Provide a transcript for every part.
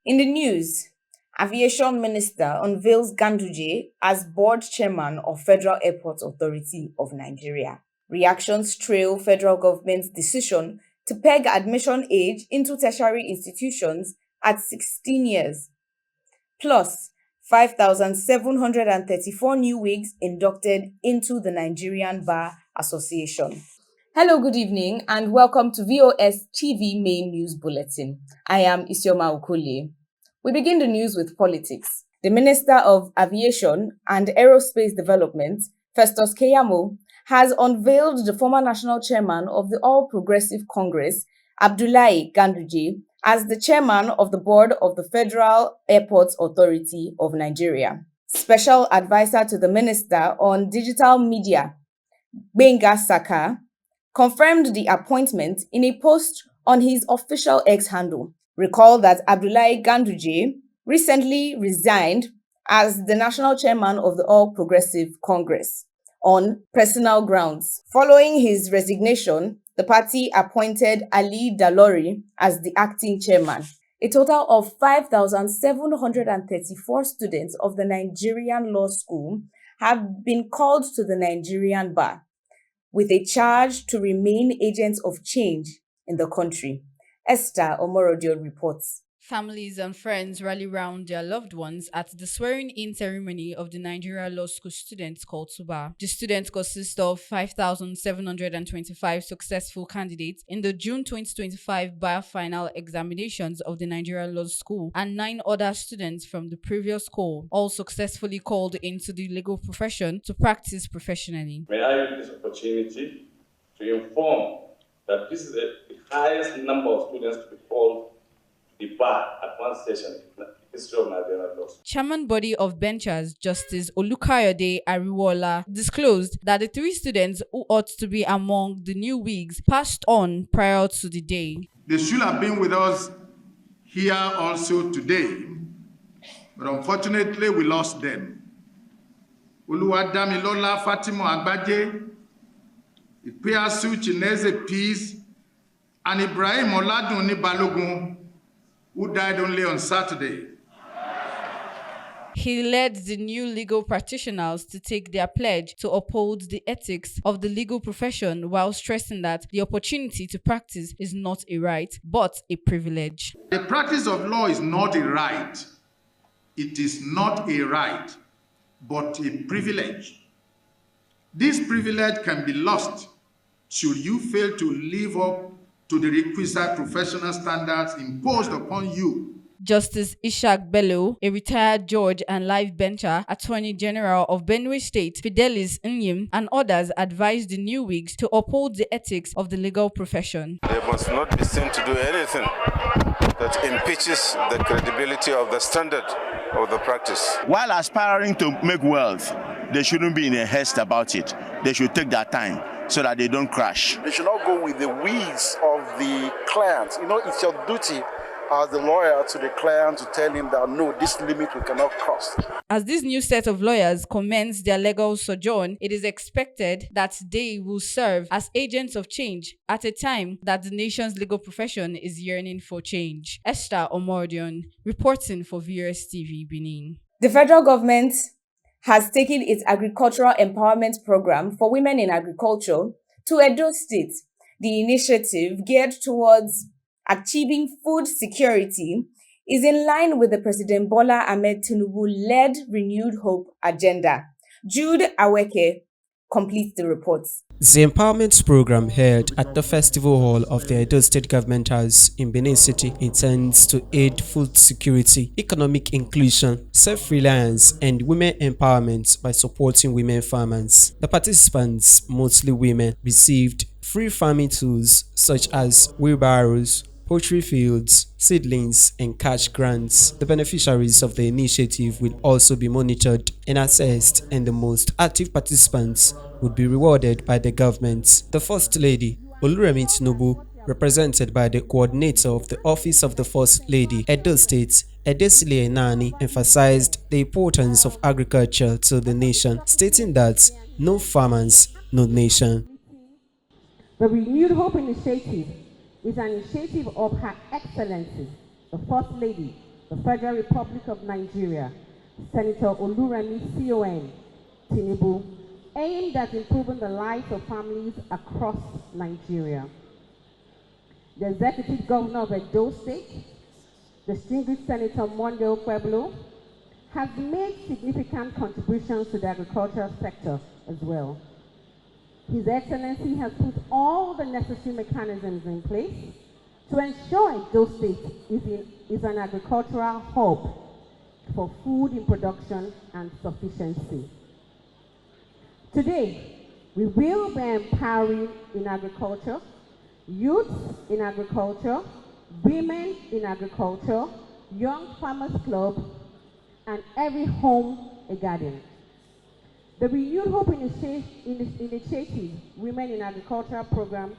In the news, Aviation Minister unveils Ganduje as board chairman of Federal Airports Authority of Nigeria. Reactions trail federal government's decision to peg admission age into tertiary institutions at 16 years. Plus, 5,734 new wigs inducted into the Nigerian Bar Association. Hello, good evening, and welcome to VOS TV Main News Bulletin. I am Isioma Okole. We begin the news with politics. The Minister of Aviation and Aerospace Development, Festus Keyamo, has unveiled the former national chairman of the All Progressive Congress, Abdullahi Ganduje, as the chairman of the board of the Federal Airports Authority of Nigeria. Special advisor to the minister on digital media, Gbenga Saka, confirmed the appointment in a post on his official X handle. Recall that Abdullahi Ganduje recently resigned as the national chairman of the All Progressive Congress on personal grounds. Following his resignation, the party appointed Ali Dalori as the acting chairman. A total of 5,734 students of the Nigerian Law School have been called to the Nigerian bar, with a charge to remain agents of change in the country. Esther Omorodio reports. Families and friends rally round their loved ones at the swearing-in ceremony of the Nigeria Law School students called SUBA. The students consist of 5,725 successful candidates in the June 2025 bar final examinations of the Nigeria Law School and 9 other students from the previous school, all successfully called into the legal profession to practice professionally. May I use this opportunity to inform that this is the highest number of students to be called the bar at one session in the history of Nigerian law. Chairman body of benchers, Justice Olukayode Ariwola, disclosed that the 3 students who ought to be among the new wigs passed on prior to the day. They should have been with us here also today, but unfortunately we lost them. Oluwadamilola Fatima Agbaje, Ipeasu Chineze Peace, and Ibrahim Oladunni Balogun, who died only on Saturday. He led the new legal practitioners to take their pledge to uphold the ethics of the legal profession while stressing that the opportunity to practice is not a right, but a privilege. The practice of law is not a right. It is not a right, but a privilege. This privilege can be lost should you fail to live up to the requisite professional standards imposed upon you. Justice Ishaq Bello, a retired judge and live bencher, Attorney General of Benue State, Fidelis Nyim, and others advised the new wigs to uphold the ethics of the legal profession. They must not be seen to do anything that impeaches the credibility of the standard of the practice. While aspiring to make wealth, they shouldn't be in a haste about it. They should take their time so that they don't crash. They should not go with the whims of the client. You know, it's your duty as the lawyer to the client to tell him that no, this limit we cannot cross. As this new set of lawyers commence their legal sojourn, it is expected that they will serve as agents of change at a time that the nation's legal profession is yearning for change. Esther Omordion, reporting for VOS TV Benin. The federal government has taken its agricultural empowerment program for women in agriculture to Edo State. The initiative, geared towards achieving food security, is in line with the President Bola Ahmed Tinubu-led Renewed Hope agenda. Jude Aweke completes the reports. The empowerment program held at the Festival Hall of the Edo State Government House in Benin City intends to aid food security, economic inclusion, self-reliance, and women empowerment by supporting women farmers. The participants, mostly women, received free farming tools such as wheelbarrows, poultry fields, seedlings, and cash grants. The beneficiaries of the initiative will also be monitored and assessed, and the most active participants would be rewarded by the government. The First Lady, Oluremi Tinubu, represented by the coordinator of the Office of the First Lady, Edo State, Edesile Enani, emphasized the importance of agriculture to the nation, stating that no farmers, no nation. The Renewed Hope Initiative is an initiative of Her Excellency, the First Lady, the Federal Republic of Nigeria, Senator Oluremi CON Tinubu, aimed at improving the lives of families across Nigeria. The Executive Governor of Edo State, distinguished Senator Monday Pueblo, has made significant contributions to the agricultural sector as well. His Excellency has put all the necessary mechanisms in place to ensure Edo State is an agricultural hub for food in production and sufficiency. Today, we will be empowering in agriculture, youth in agriculture, women in agriculture, young farmers club, and every home a garden. The Renewed Hope Initiative Women in Agriculture program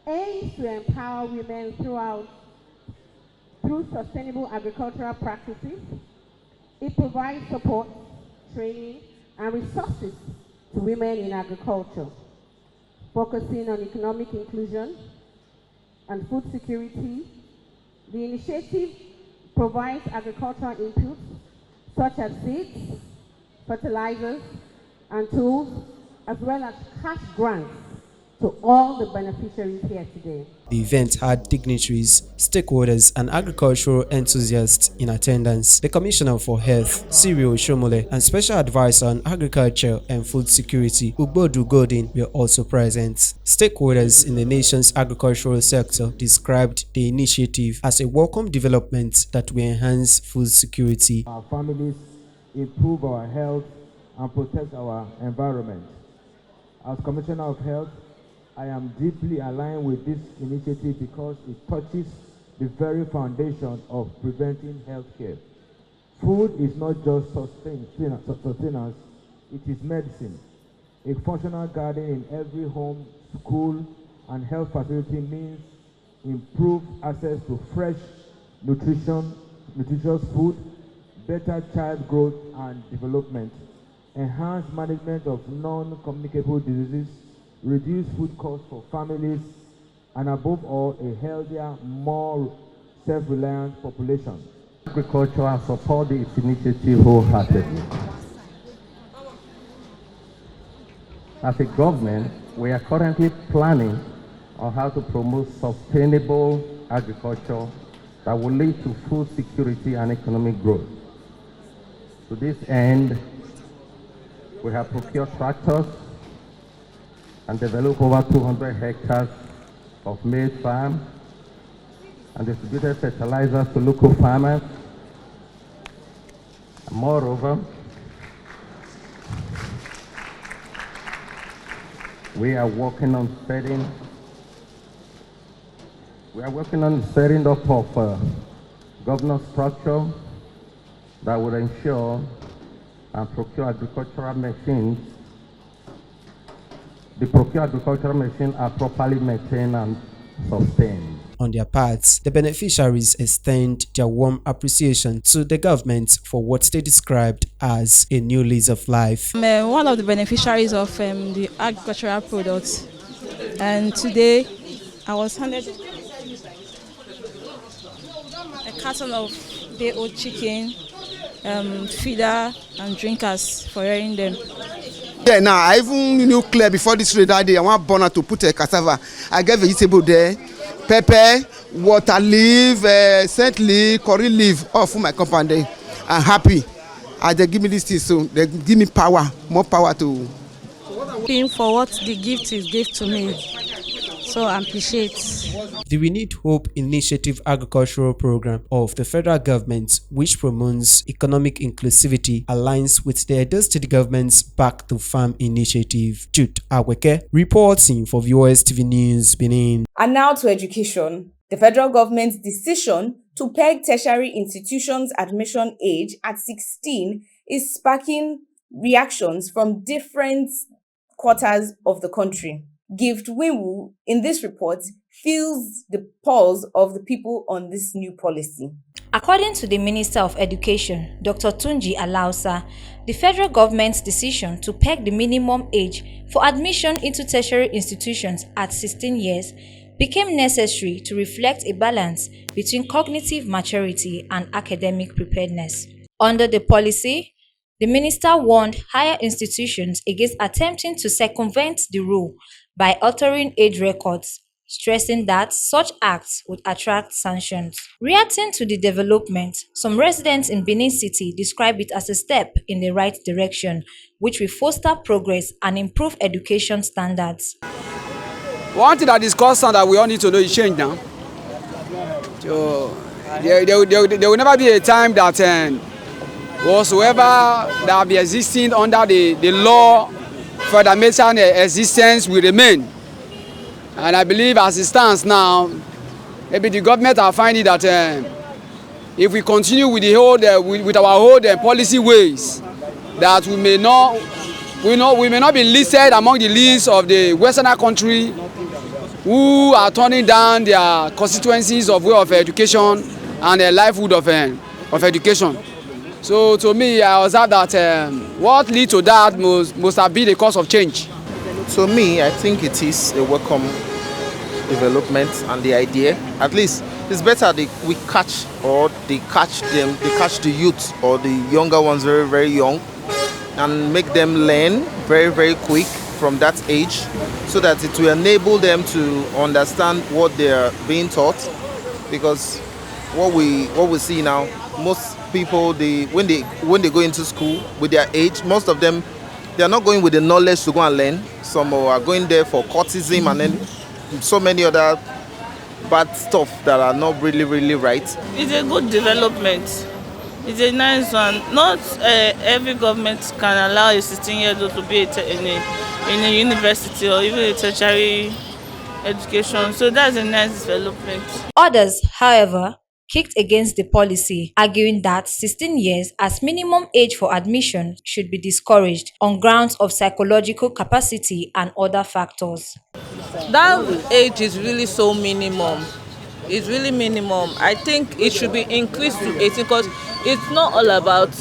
aims to empower women through sustainable agricultural practices. It provides support, training, and resources to women in agriculture, focusing on economic inclusion and food security. The initiative provides agricultural inputs such as seeds, fertilizers, and tools, as well as cash grants to all the beneficiaries here today. The event had dignitaries, stakeholders, and agricultural enthusiasts in attendance. The Commissioner for Health, Cyril Shomole, and Special Advisor on Agriculture and Food Security, Ugbodu Godin, were also present. Stakeholders in the nation's agricultural sector described the initiative as a welcome development that will enhance food security. Our families, improve our health, and protect our environment. As Commissioner of Health, I am deeply aligned with this initiative because it touches the very foundation of preventing healthcare. Food is not just sustenance, it is medicine. A functional garden in every home, school, and health facility means improved access to fresh, nutritious food, better child growth and development, enhanced management of non-communicable diseases, reduce food costs for families, and above all, a healthier, more self-reliant population. Agriculture support this initiative wholeheartedly. As a government, we are currently planning on how to promote sustainable agriculture that will lead to food security and economic growth. To this end, we have procured tractors and developed over 200 hectares of maize farm and distributed fertilizers to local farmers. And moreover, we are working on setting up of governance structure that will ensure and procure agricultural machines. The procured agricultural machines are properly maintained and sustained. On their parts, the beneficiaries extend their warm appreciation to the government for what they described as a new lease of life. I'm one of the beneficiaries of the agricultural products, and today I was handed a carton of day-old chicken, feeder and drinkers for hearing them. Yeah, now I even knew clear before this raid that day. I want burner to put a cassava. I get vegetable there, pepper, water leaf, scent leaf, curry leaf, all for my company. I'm happy. They give me this thing, so they give me power, more power to. Looking for what the gift is gave to me, so I appreciate. The Renewed Hope Initiative agricultural program of the federal government, which promotes economic inclusivity, aligns with the Edo State government's Back to Farm initiative. Jude Aweke reporting for VOS TV News, Benin. And now to education. The federal government's decision to peg tertiary institutions' admission age at 16 is sparking reactions from different quarters of the country. Gift Winwu, in this report, feels the pulse of the people on this new policy. According to the Minister of Education, Dr. Tunji Alausa, the federal government's decision to peg the minimum age for admission into tertiary institutions at 16 years became necessary to reflect a balance between cognitive maturity and academic preparedness. Under the policy, the minister warned higher institutions against attempting to circumvent the rule by altering age records, stressing that such acts would attract sanctions. Reacting to the development, some residents in Benin City describe it as a step in the right direction, which will foster progress and improve education standards. One thing that is constant that we all need to know is change now. So there will never be a time that whatsoever that will be existing under the law for the nation existence will remain. And I believe as it stands now, maybe the government are finding that if we continue with with our old policy ways, that we may not be listed among the list of the Westerner country who are turning down their constituencies of way of education and their livelihood of education. So to me, I observe that what leads to that must have been the cause of change. To me, I think it is a welcome development and the idea. At least it's better we catch the youth or the younger ones very, very young and make them learn very, very quick from that age, so that it will enable them to understand what they are being taught. Because what we see now, most people when they go into school with their age, most of them, they are not going with the knowledge to go and learn. Some are going there for courtism and then so many other bad stuff that are not really, really right. It's a good development. It's a nice one. Not every government can allow a 16-year-old to be in a university or even a tertiary education. So that's a nice development. Others, however, kicked against the policy, arguing that 16 years as minimum age for admission should be discouraged on grounds of psychological capacity and other factors. That age is really so minimum. It's really minimum. I think it should be increased to 18 because it's not all about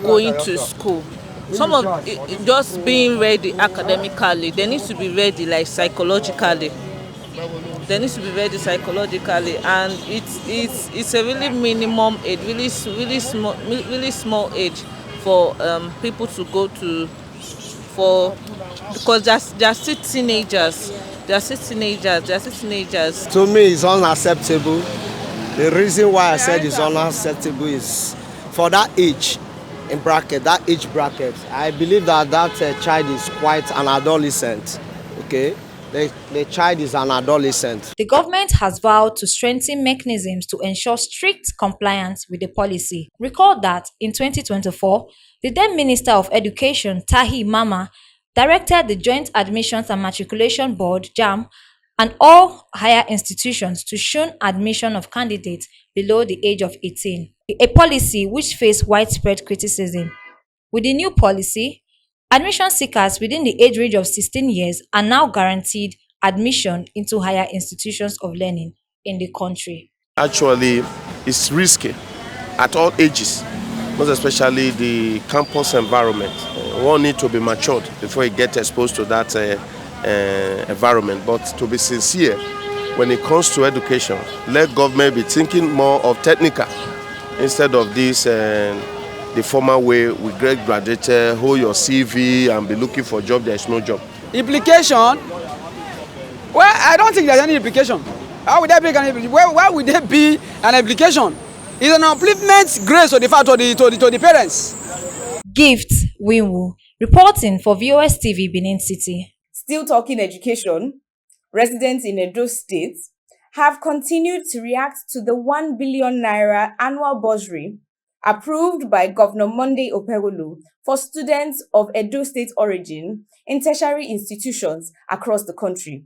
going to school. Some of it, just being ready academically, they need to be ready like psychologically. They need to be ready psychologically, and it's a really minimum age, really small age for people to go to because they're still teenagers. They're still teenagers. To me, it's unacceptable. The reason why I said it's unacceptable is for that age that age bracket. I believe that child is quite an adolescent. Okay, the child is an adolescent. The government has vowed to strengthen mechanisms to ensure strict compliance with the policy. Recall that in 2024, the then Minister of Education, Tahi Mama, directed the Joint Admissions and Matriculation Board, JAM, and all higher institutions to shun admission of candidates below the age of 18, a policy which faced widespread criticism. With the new policy, admission seekers within the age range of 16 years are now guaranteed admission into higher institutions of learning in the country. Actually, it's risky at all ages, most especially the campus environment. One needs to be matured before you get exposed to that environment. But to be sincere, when it comes to education, let government be thinking more of technical instead of this the formal way we get graduated, hold your CV and be looking for a job. There is no job. Implication? Well, I don't think there's any implication. How would there be an implication? Why would there be an implication? It's an upliftment grace to the parents. Gift Winwu, reporting for VOS TV, Benin City. Still talking education, residents in Edo State have continued to react to the 1 billion naira annual bursary approved by Governor Monday Okpebholo for students of Edo State origin in tertiary institutions across the country.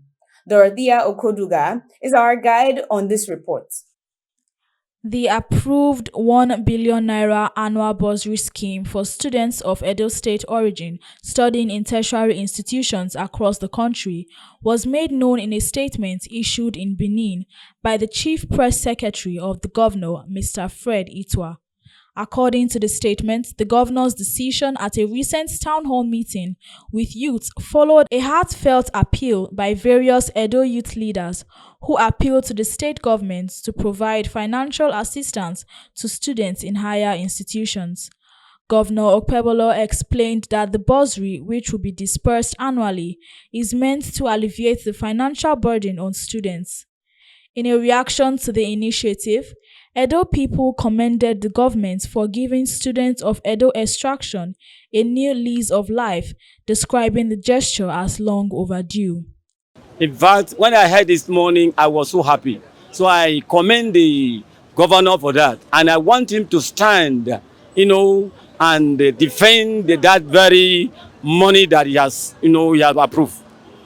Dorothea Okoduga is our guide on this report. The approved 1 billion naira annual bursary scheme for students of Edo State origin studying in tertiary institutions across the country was made known in a statement issued in Benin by the Chief Press Secretary of the Governor, Mr. Fred Itwa. According to the statement, the governor's decision at a recent town hall meeting with youth followed a heartfelt appeal by various Edo youth leaders who appealed to the state government to provide financial assistance to students in higher institutions. Governor Okpebholo explained that the bursary, which will be dispersed annually, is meant to alleviate the financial burden on students. In a reaction to the initiative, Edo people commended the government for giving students of Edo extraction a new lease of life, describing the gesture as long overdue. In fact, when I heard this morning, I was so happy. So I commend the governor for that. And I want him to stand, and defend that very money that he has, he has approved.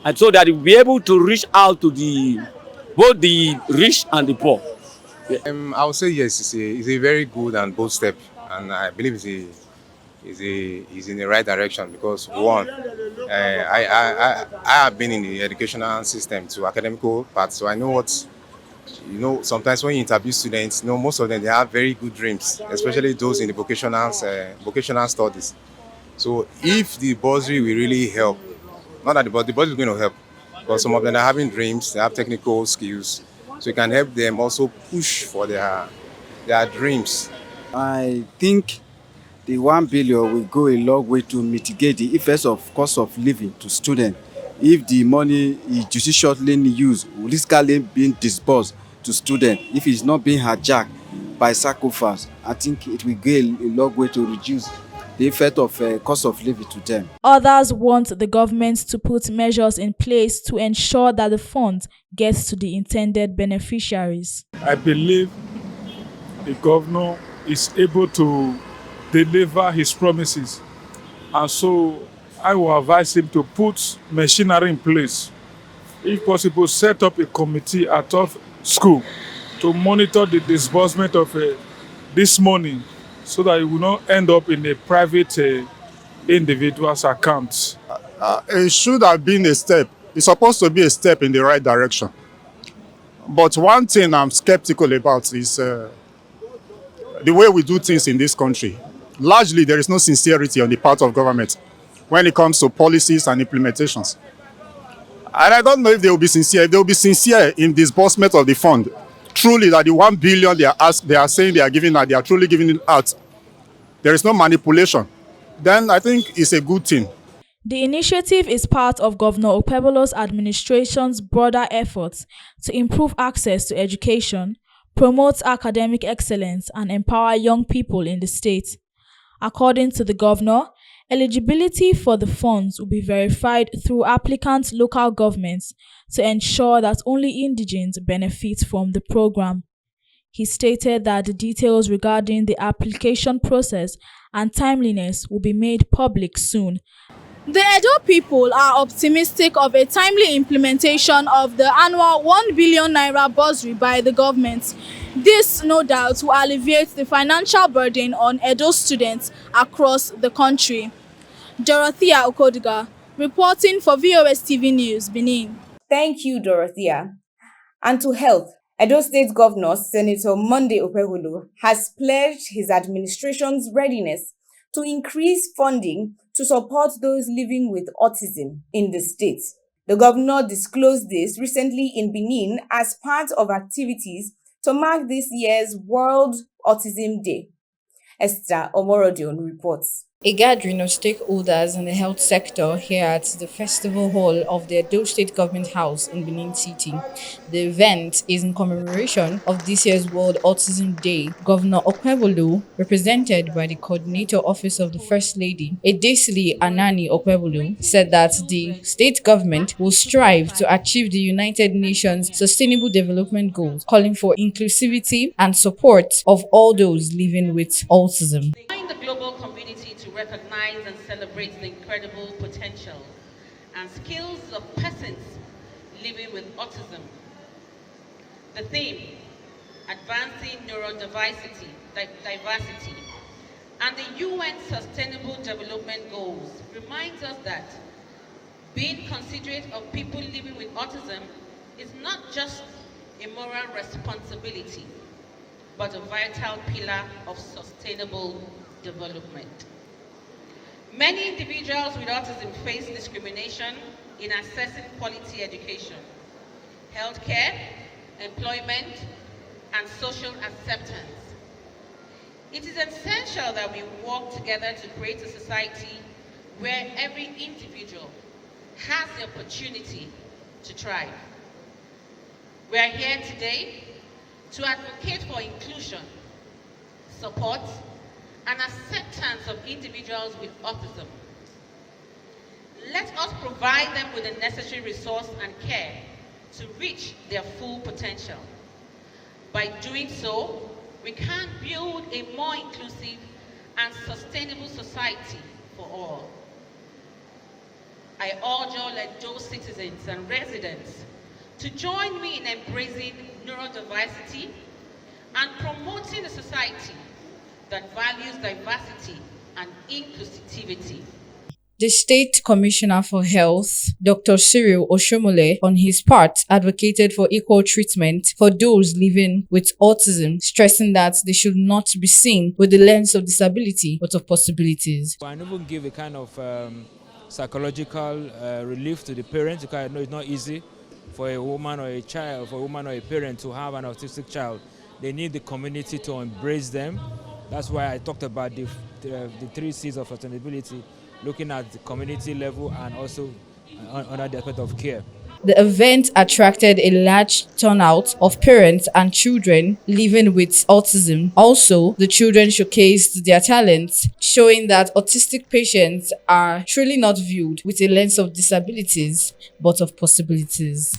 And so that he will be able to reach out to both the rich and the poor. I would say yes, it's a very good and bold step, and I believe it's in the right direction because one, I have been in the educational system to academical part, so I know what, sometimes when you interview students, most of them, they have very good dreams, especially those in the vocational studies. So if the bursary will really help, not that the bursary is going to help, but some of them are having dreams, they have technical skills, so it can help them also push for their dreams. I think the 1 billion will go a long way to mitigate the effects of cost of living to students. If the money is judiciously used, riskily being disbursed to students, if it's not being hijacked by sacrifice, I think it will go a long way to reduce the effect of cost of living to them. Others want the government to put measures in place to ensure that the funds get to the intended beneficiaries. I believe the governor is able to deliver his promises, and so I will advise him to put machinery in place. If possible, set up a committee at all school to monitor the disbursement of this money, so that it will not end up in a private individual's account. It should have been a step. It's supposed to be a step in the right direction. But one thing I'm skeptical about is the way we do things in this country. Largely, there is no sincerity on the part of government when it comes to policies and implementations. And I don't know if they will be sincere. If they will be sincere in disbursement of the fund, truly that the 1 billion they are saying they are giving out, they are truly giving it out, there is no manipulation, then I think it's a good thing. The initiative is part of Governor Okpebholo's administration's broader efforts to improve access to education, promote academic excellence, and empower young people in the state. According to the governor, eligibility for the funds will be verified through applicant local governments to ensure that only indigents benefit from the program. He stated that the details regarding the application process and timeliness will be made public soon. The Edo people are optimistic of a timely implementation of the annual 1 billion naira bursary by the government. This, no doubt, will alleviate the financial burden on Edo students across the country. Dorothea Okodiga, reporting for VOS TV News, Benin. Thank you, Dorothea. And to health, Edo State Governor Senator Monday Okpebholo has pledged his administration's readiness to increase funding to support those living with autism in the state. The governor disclosed this recently in Benin as part of activities to mark this year's World Autism Day. Esther Omorodion reports. A gathering of stakeholders in the health sector here at the Festival Hall of the Edo State Government House in Benin City. The event is in commemoration of this year's World Autism Day. Governor Okpebholo, represented by the Coordinator Office of the First Lady, Edesili Anani Okpebholo, said that the state government will strive to achieve the United Nations Sustainable Development Goals, calling for inclusivity and support of all those living with autism. The global community to recognize and celebrate the incredible potential and skills of persons living with autism. The theme, Advancing Neurodiversity, Diversity, and the UN Sustainable Development Goals reminds us that being considerate of people living with autism is not just a moral responsibility, but a vital pillar of sustainable development. Many individuals with autism face discrimination in accessing quality education, healthcare, employment, and social acceptance. It is essential that we work together to create a society where every individual has the opportunity to thrive. We are here today to advocate for inclusion, support, and acceptance of individuals with autism. Let us provide them with the necessary resource and care to reach their full potential. By doing so, we can build a more inclusive and sustainable society for all. I urge all Edo citizens and residents to join me in embracing neurodiversity and promoting a society that values diversity and inclusivity. The State Commissioner for Health, Dr. Cyril Oshomole, on his part, advocated for equal treatment for those living with autism, stressing that they should not be seen with the lens of disability, but of possibilities. And even give a kind of psychological relief to the parents, because I know it's not easy for a woman or a child, for a woman or a parent to have an autistic child. They need the community to embrace them. That's why I talked about the 3 C's of sustainability, looking at the community level and also under the aspect of care. The event attracted a large turnout of parents and children living with autism. Also, the children showcased their talents, showing that autistic patients are truly not viewed with a lens of disabilities, but of possibilities.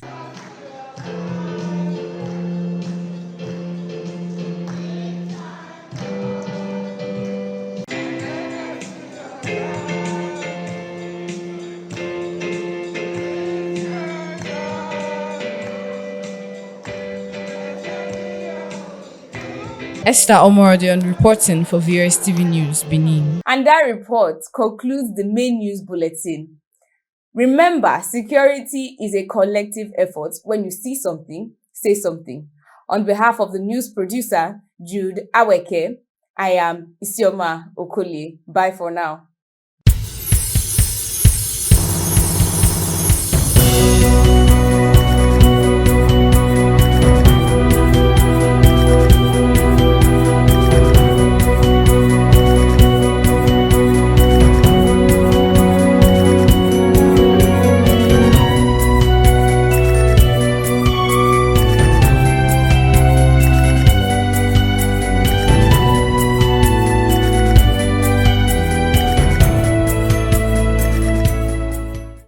Esther Omorodion reporting for VOS TV News, Benin. And that report concludes the main news bulletin. Remember, security is a collective effort. When you see something, say something. On behalf of the news producer, Jude Aweke, I am Isioma Okole. Bye for now.